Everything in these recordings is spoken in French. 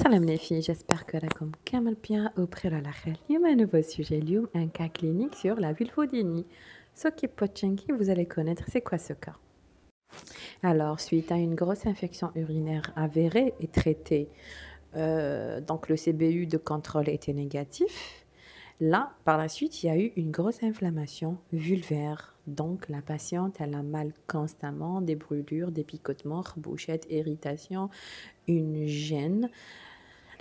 Salam les filles, j'espère que راكم كامل bien auprès de la khayr. Il y a un nouveau sujet, اليوم un cas clinique sur la vulvodynie. Ceux qui Pochenki, vous allez connaître, c'est quoi ce cas? Alors, suite à une grosse infection urinaire avérée et traitée, donc le CBU de contrôle était négatif. Là, par la suite, il y a eu une grosse inflammation vulvaire. Donc, la patiente, elle a mal constamment, des brûlures, des picotements, bouchettes, irritations, une gêne.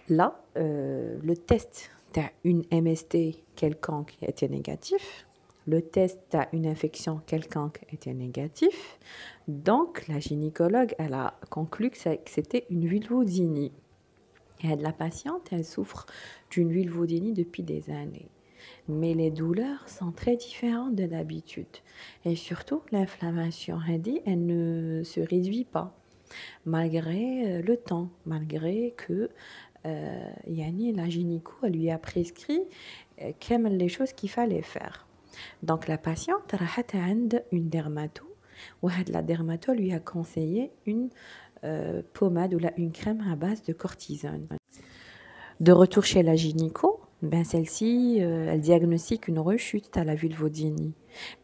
Là, le test d'une MST quelconque était négatif. Le test à une infection quelconque était négatif. Donc, la gynécologue, elle a conclu que c'était une vulvodynie. Et la patiente, elle souffre d'une vulvodynie depuis des années. Mais les douleurs sont très différentes de d'habitude. Et surtout, l'inflammation, elle ne se réduit pas, malgré le temps, malgré que la gynéco elle lui a prescrit les choses qu'il fallait faire. Donc la patiente راحت عند une dermato, où la dermato lui a conseillé une pommade ou une crème à base de cortisone. De retour chez la gynéco, celle-ci, elle diagnostique une rechute à la vulvodynie.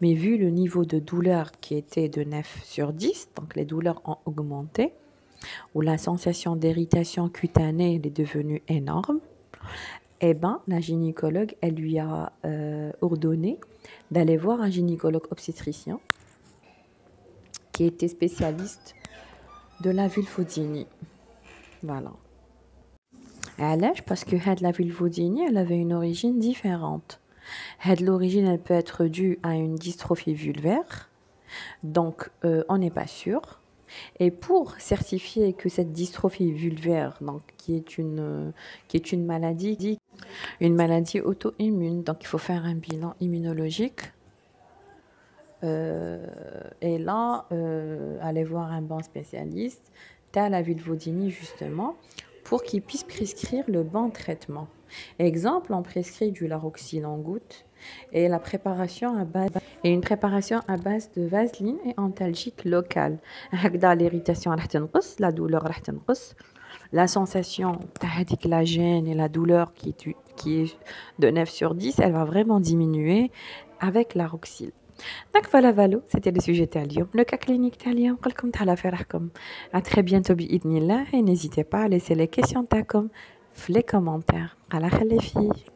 Mais vu le niveau de douleur qui était de 9 sur 10, donc les douleurs ont augmenté, où la sensation d'irritation cutanée est devenue énorme, la gynécologue, elle lui a ordonné d'aller voir un gynécologue obstétricien qui était spécialiste de la vulvodynie. Voilà. Parce que la vulvodynie, elle avait une origine différente. L'origine, elle peut être due à une dystrophie vulvaire, donc on n'est pas sûr. Et pour certifier que cette dystrophie vulvaire, donc, qui est une maladie auto-immune, donc il faut faire un bilan immunologique. Et là, aller voir un bon spécialiste, t'as la vulvodynie justement, pour qu'il puisse prescrire le bon traitement. Exemple, on prescrit du Laroxyl en gouttes et une préparation à base de vaseline et antalgique local. L'irritation راح تنقص, la douleur راح تنقص, la sensation la gêne et la douleur qui est de 9 sur 10, elle va vraiment diminuer avec Laroxyl. Donc voilà, c'était le sujet تاع اليوم, le cas clinique تاع اليوم. نقولكم تهلا في راحكم. À très bientôt بإذن الله, et n'hésitez pas à laisser les questions تاعكم في les commentaires. على خير les filles.